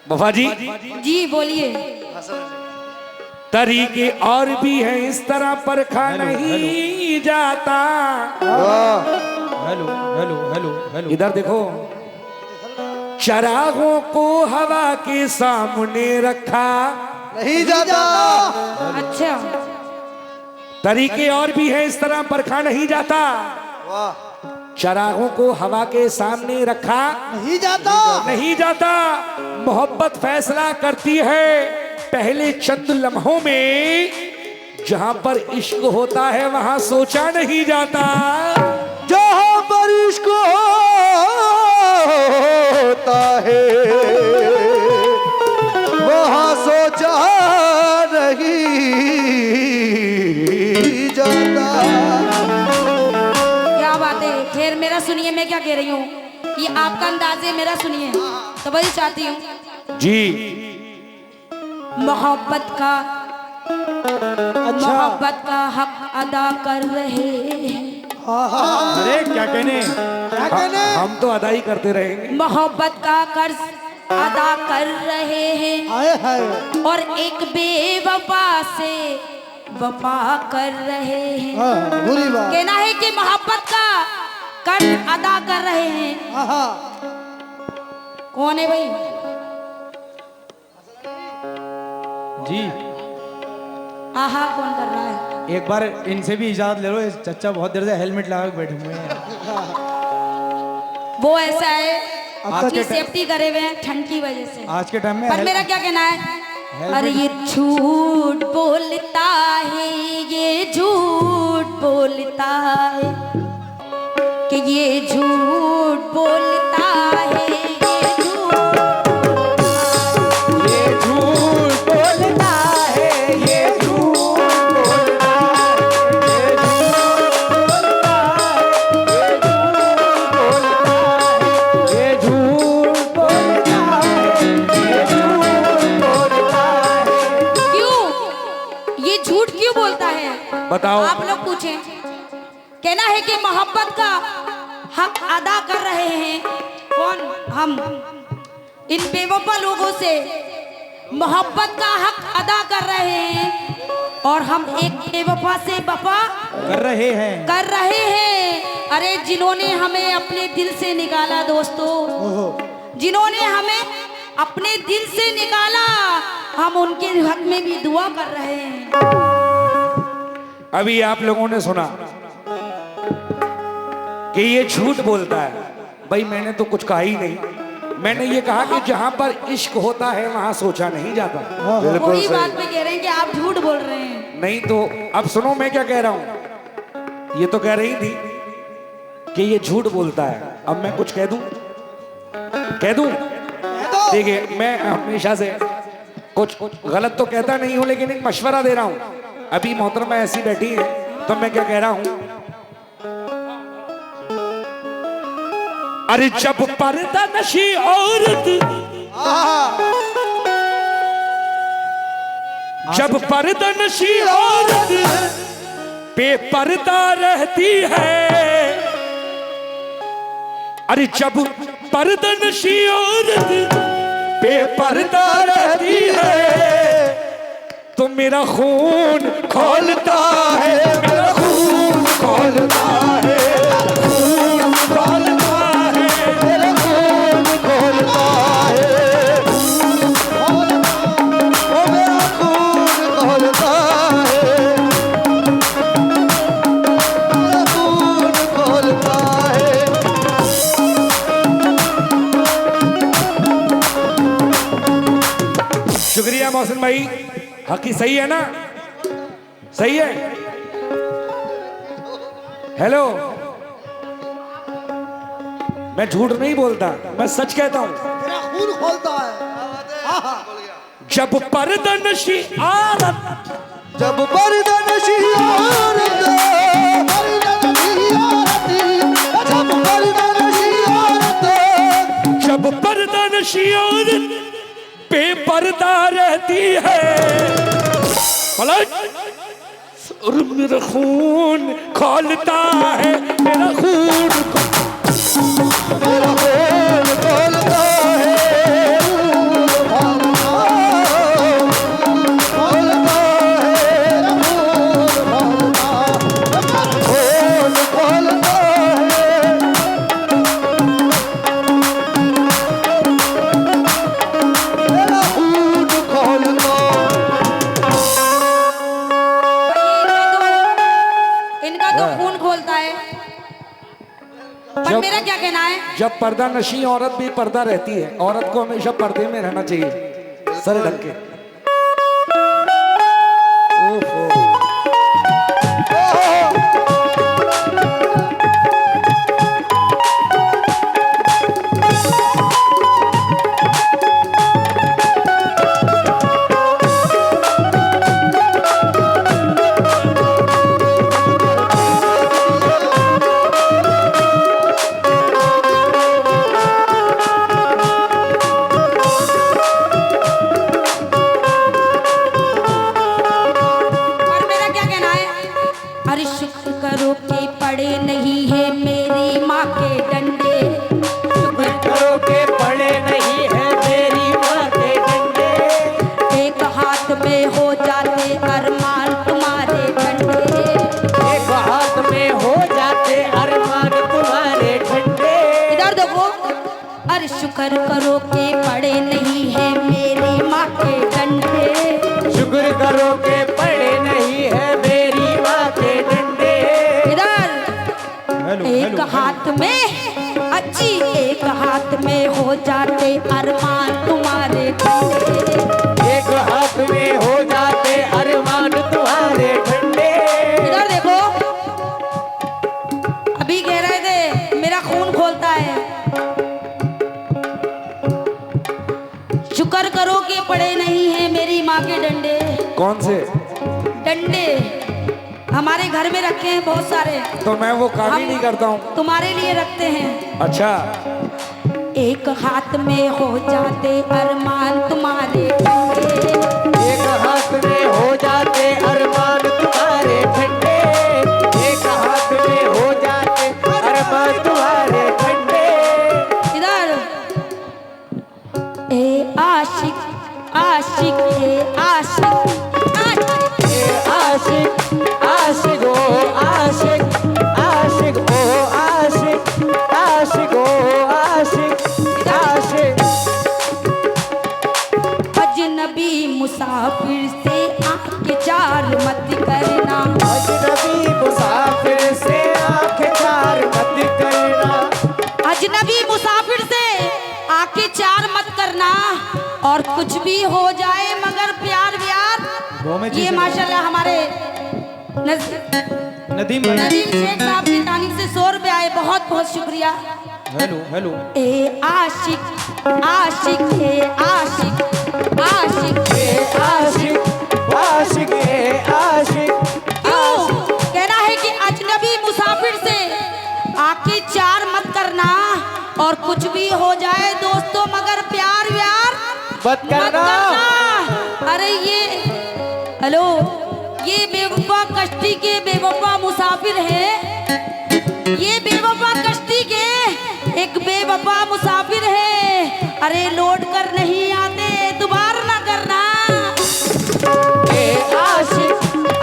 बफा जी जी बोलिए। तरीके और भी हैं इस तरह परखा नहीं जाता। Hello hello hello hello. इधर देखो, चरागों को हवा के सामने रखा नहीं जाता। अच्छा तरीके और भी हैं इस तरह परखा नहीं जाता। वाह। चरागों को हवा के सामने रखा नहीं जाता। नहीं जाता। मोहब्बत फैसला करती है पहले चंद लम्हों में। जहां पर इश्क होता है वहां सोचा नहीं जाता। जहां पर इश्क होता है वहां सोचा नहीं जाता। क्या बात है। खैर मेरा सुनिए, मैं क्या कह रही हूँ, ये आपका अंदाज है, मेरा सुनिए तो वही चाहती हूँ। जी मोहब्बत का मोहब्बत का हक अदा कर रहे हैं। अरे क्या कहने। क्या कहने। हम तो अदा ही करते रहेंगे। मोहब्बत का कर्ज अदा कर रहे हैं हाय हाय। और एक बेवफा से वफा कर रहे हैं। हाँ, बुरी बात। कहना है कि मोहब्बत का कर्ज अदा कर रहे हैं। हाँ। कौन है भाई? जी आहा कौन कर रहा है? एक बार इनसे भी इजाजत ले लो, ये चचा बहुत देर से हेलमेट लगा के बैठे हुए हैं। वो ऐसा है आज अपनी के सेफ्टी करे हुए हैं ठंड की वजह से। आज के टाइम में पर मेरा क्या कहना है, अरे ये झूठ बोलता है, ये झूठ बोलता है कि ये झूठ बोलता है, ये झूठ बोलता है, ये झूठ बोलता है, ये झूठ बोलता है, ये झूठ बोलता है। क्यों ये झूठ क्यों बोलता है? बताओ। आप लोग पूछें। कहना है कि मोहब्बत का हक अदा कर रहे हैं। कौन? हम इन बेवफा लोगों से मोहब्बत का हक अदा कर रहे हैं और हम एक बेवफा से वफा कर रहे हैं। कर रहे हैं। अरे जिन्होंने हमें अपने दिल से निकाला दोस्तों, जिन्होंने हमें अपने दिल से निकाला, हम उनके हक में भी दुआ कर रहे हैं। अभी आप लोगों ने सुना कि ये झूठ बोलता है। भाई मैंने तो कुछ कहा ही नहीं। मैंने ये कहा कि जहां पर इश्क होता है वहां सोचा नहीं जाता। बिल्कुल वही बात सही। पे कह रहे हैं कि आप झूठ बोल रहे हैं। नहीं तो अब सुनो मैं क्या कह रहा हूं। ये तो कह रही थी कि ये झूठ बोलता है। अब मैं कुछ कह दूं? कह दूं? देखिए मैं हमेशा से कुछ गलत तो कहता नहीं हूं, लेकिन एक मशवरा दे रहा हूं। अभी मोहतरमा ऐसी बैठी है तो मैं क्या कह रहा हूं। अरे जब पर्दा नशी औरत, जब पर्दा नशी औरत बेपर्दा रहती है। अरे जब पर्दा नशी औरत बेपर्दा रहती है तो मेरा खून खोलता है, मेरा खून खोलता है, खून खोलता है, मेरा खून खोलता है, ओ मेरा खून खोलता है, मेरा खून खोलता है। शुक्रिया मोहसिन भाई। हकी सही है ना? सही है। हेलो, मैं झूठ नहीं बोलता, मैं सच कहता हूं। मेरा खून खोलता है। जब पर्दा नशी औरत, जब पर्दा नशी औरत, जब पर्दा नशी औरत, जब पर्दा नशी औरत बेपर्दा रहती है, और मेरा खून खोलता है, मेरा खून मेरा खून खोलता है, जब पर्दा नशी औरत भी पर्दा रहती है, औरत को हमेशा पर्दे में रहना चाहिए सर ढक के। ओहो। पर मेरा क्या कहना है, अरे शुक्र करो कि पड़े नहीं है मेरी माँ के डंडे। शुक्र करो के पड़े नहीं है मेरी माँ के डंडे। एक हाथ में हो जाते अरमान तुम्हारे डंडे। एक हाथ में हो जाते अरमान तुम्हारे ठंडे। इधर देखो, अरे शुक्र करो कि पड़े नहीं है मेरी माँ के डंडे। शुक्र करो के पड़े नहीं है मेरी माँ के डंडे। इधर हेलो एक हेलो हाथ में अच्छी, एक हाथ में हो जाते अरमान तुम्हारे डंडे। एक हाथ में हो जाते अरमान तुम्हारे ठंडे। इधर देखो, अभी कह रहे थे मेरा खून खोलता है। शुक्र करो कि पड़े नहीं है मेरी माँ के डंडे। कौन से? डंडे हमारे घर में रखे हैं बहुत सारे, तो मैं वो काम ही नहीं करता हूँ। तुम्हारे लिए रखते हैं। अच्छा, एक हाथ में हो जाते अरमान तुम्हारे डंडे। एक हाथ में हो जाते अरमान तुम्हारे ठंडे। एक हाथ में हो जाते अरमान तुम्हारे ठंडे। इधर ए आशिक आशिक ए आशिक आशिक ए आशिक आशिक ओ आशिक आशिक ओ आशिक आशिक ओ आशिक आशिक। अजनबी मुसाफिर से आंखें चार मत करना। अजनबी मुसाफिर से आंखें चार मत करना। अजनबी मुसाफिर से आंखें चार मत करना, और कुछ भी हो जाए मगर प्यार वो में व्यार। ये चीज़ें- माशाल्लाह हमारे नदीम भाई नदीम शेख साहब की तारीफ से 100 रुपये आए, बहुत बहुत शुक्रिया। हेलो हेलो ए आशिक आशिक ए आशिक आशिक ए आशिक आशिक ए आशिक। क्यों कहना है कि अजनबी मुसाफिर से आंखें चार मत करना, और कुछ भी हो जाए दोस्तों मगर प्यार व्यार मत करना। अरे ये हेलो, ये बेवफा कश्ती के बेवफा मुसाफिर है। ये बेवफा कश्ती के एक बेवफा मुसाफिर है। अरे लौट कर नहीं आते, दोबारा ना करना। ए आशिक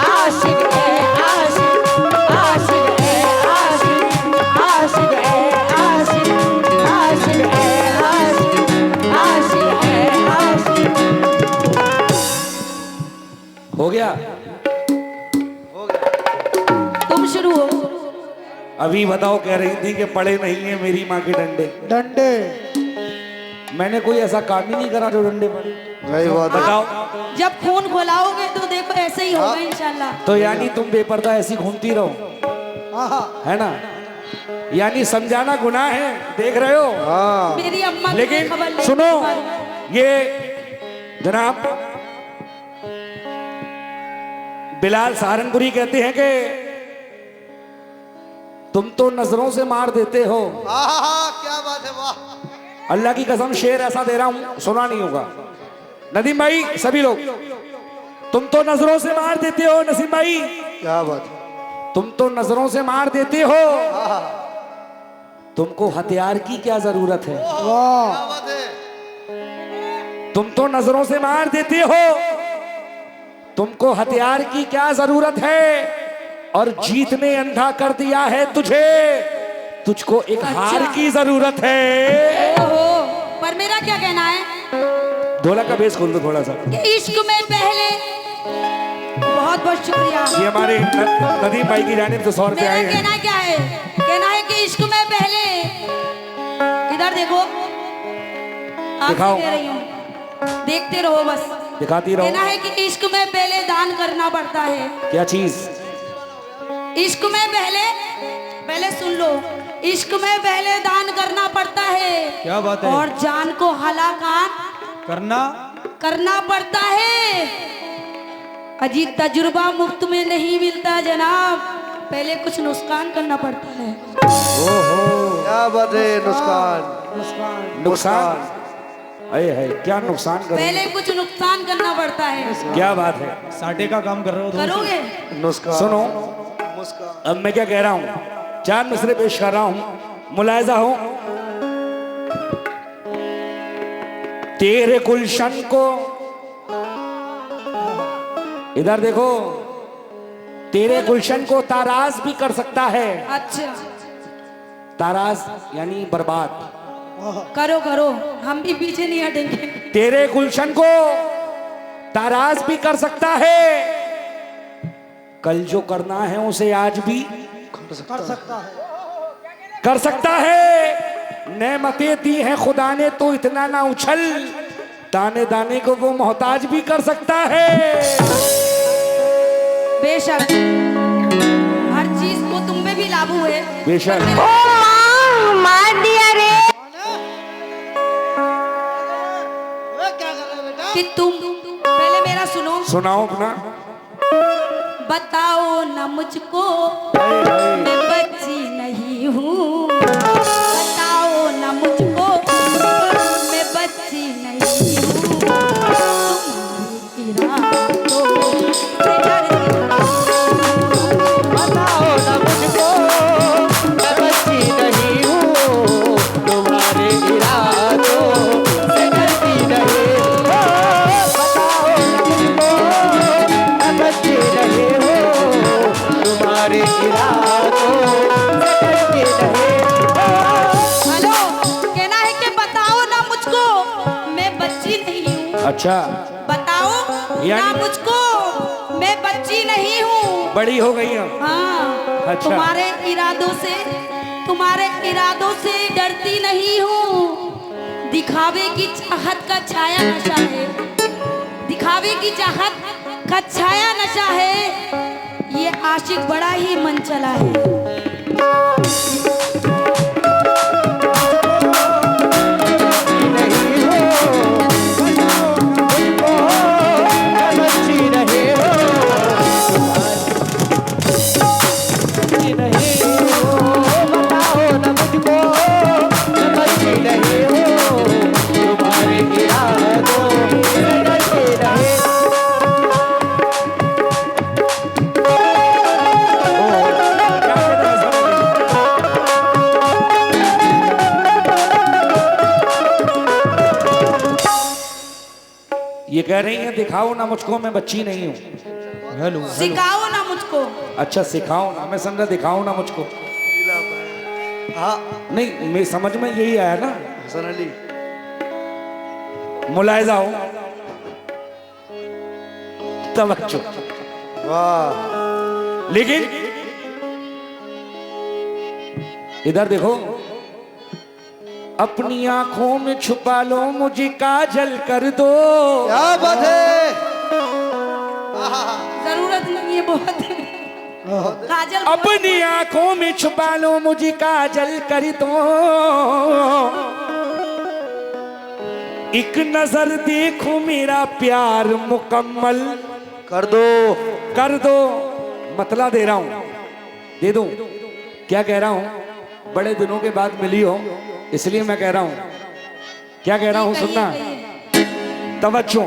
आशिक ए आशिक आशिक ए आशिक आशिक ए आशिक आशिक ए आशिक आशिक ए आशिक। हो गया। तुम शुरू हो। अभी बताओ, कह रही थी कि पड़े नहीं है मेरी माँ के डंडे। डंडे मैंने कोई ऐसा काम ही नहीं करा जो डंडे पड़े। सही बात है। बताओ। जब खून खोलाओगे तो देखो ऐसे ही होगा इंशाल्लाह। तो यानी तुम बेपर्दा ऐसी घूमती रहो, है ना? यानी समझाना गुनाह है, देख रहे हो? हाँ मेरी अम्मा की लेकिन खबर ले। सुनो, ये जनाब बिलाल सहारनपुरी कहते हैं कि तुम तो नजरों से मार देते हो। क्या बात है, वाह। अल्लाह की कसम, शेर ऐसा दे रहा हूं, सुना नहीं होगा। नदीम भाई, सभी लोग, तुम तो नजरों से मार देते हो। नसीम भाई, क्या बात है। तुम तो नजरों से मार देते हो। तुमको हथियार की क्या जरूरत है? वाह। तुम तो नजरों से मार देते हो, तुमको हथियार की क्या जरूरत है? और जीत ने अंधा कर दिया है तुझे, तुझको एक हार की जरूरत है। ओहो, पर मेरा क्या कहना है ढोलक का बेस खोल दो थोड़ा सा। कि इश्क में पहले, बहुत बहुत शुक्रिया। ये हमारे नदीम भाई की जानिब से 100 रुपए मेरा आए हैं। कहना क्या है, कहना है कि इश्क में पहले इधर देखो, आपसे दिखाओ। कह रही हूँ, देखते रहो बस। दिखाती कहना रहो। है कि इश्क में पहले दान करना पड़ता है। क्या चीज? इश्क में पहले सुन लो, इश्क में पहले दान करना पड़ता है। क्या बात है? और जान को हलाकान करना पड़ता है। अजी तजुर्बा मुफ्त में नहीं मिलता जनाब, पहले कुछ नुकसान करना पड़ता है। क्या बात है? नुकसान नुकसान? अरे है क्या नुकसान करोगे? पहले कुछ नुकसान करना पड़ता है। क्या बात है? साटे का काम कर रहे हो दोस्त। करोगे? नुस्खान सुनो, मुस्कान। अब मैं क्या कह रहा हूँ, 4 मिसरे पेश कर रहा हूँ, मुलायजा हो। तेरे गुलशन को, इधर देखो, तेरे गुलशन को ताराज भी कर सकता है। अच्छा, ताराज यानी बर्बाद। करो करो, हम भी पीछे नहीं हटेंगे। तेरे गुलशन को ताराज भी कर सकता है, कल जो करना है उसे आज भी कर सकता है। नेमतें दी हैं खुदा ने तो इतना ना उछल, दाने दाने को वो मोहताज भी कर सकता है। बेशक हर चीज को तुम पे भी लागू है। बेशक। मार दिया रे कि तुम पहले मेरा सुनो। सुनाओ अपना। बताओ ना मुझको मैं बच्ची नहीं हूँ, बताओ ना मुझको मैं बच्ची नहीं हूँ, तुम्हारी इरादों से डरती बताओ ना मुझको मैं बच्ची नहीं हूँ, तुम्हारे इरादों से डरती नहीं। बताओ ना मुझको मैं बच्ची नहीं हूँ, तुम्हारे इरादों से डरती नहीं। हेलो, कहना है कि बताओ ना मुझको मैं बच्ची नहीं हूँ। अच्छा, बताओ ना यानी- मुझको मैं बच्ची नहीं हूँ। बड़ी हो गई हम। हाँ, अच्छा। तुम्हारे इरादों से डरती नहीं हूँ। दिखावे की चाहत का छाया नशा है, दिखावे की चाहत का छाया नशा है। ये आशिक बड़ा ही मन चला है। ये कह रही हैं दिखाओ ना मुझको मैं बच्ची नहीं हूँ। हेलो सिखाओ ना मुझको। अच्छा, सिखाओ ना, मैं समझा दिखाओ ना मुझको। हाँ नहीं, मेरी समझ में यही आया ना। हसन अली मुलायजा हो, तवज्जो। वाह लेकिन इधर देखो, अपनी आंखों में छुपा लो मुझे काजल कर दो। क्या बात है? जरूरत नहीं है बहुत। काजल अपनी आंखों में छुपा लो मुझे काजल कर दो, एक नजर देखो मेरा प्यार मुकम्मल कर दो। मतला दे रहा हूं, दे दूं? क्या कह रहा हूं, बड़े दिनों के बाद मिली हो इसलिए मैं कह रहा हूं। क्या कह रहा हूं सुनना, तवज्जो।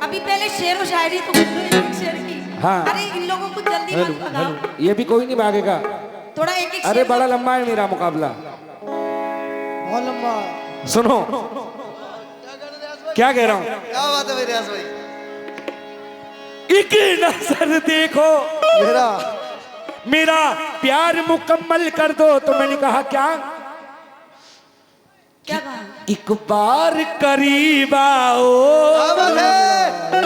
अभी पहले शेर व शायरी तो बोलो, एक शेर की। हाँ। अरे इन लोगों को जल्दी मत भगाओ, ये भी कोई नहीं भागेगा। थोड़ा एक एक अरे बड़ा लंबा है मेरा मुकाबला। बहुत लंबा। सुनो क्या कह रहा हूं, क्या बात है मेरे रियाज भाई? एक नजर देखो मेरा प्यार मुकम्मल कर दो। तो मैंने कहा क्या क्या कहा? एक बार करीब आओ, क्या बात है?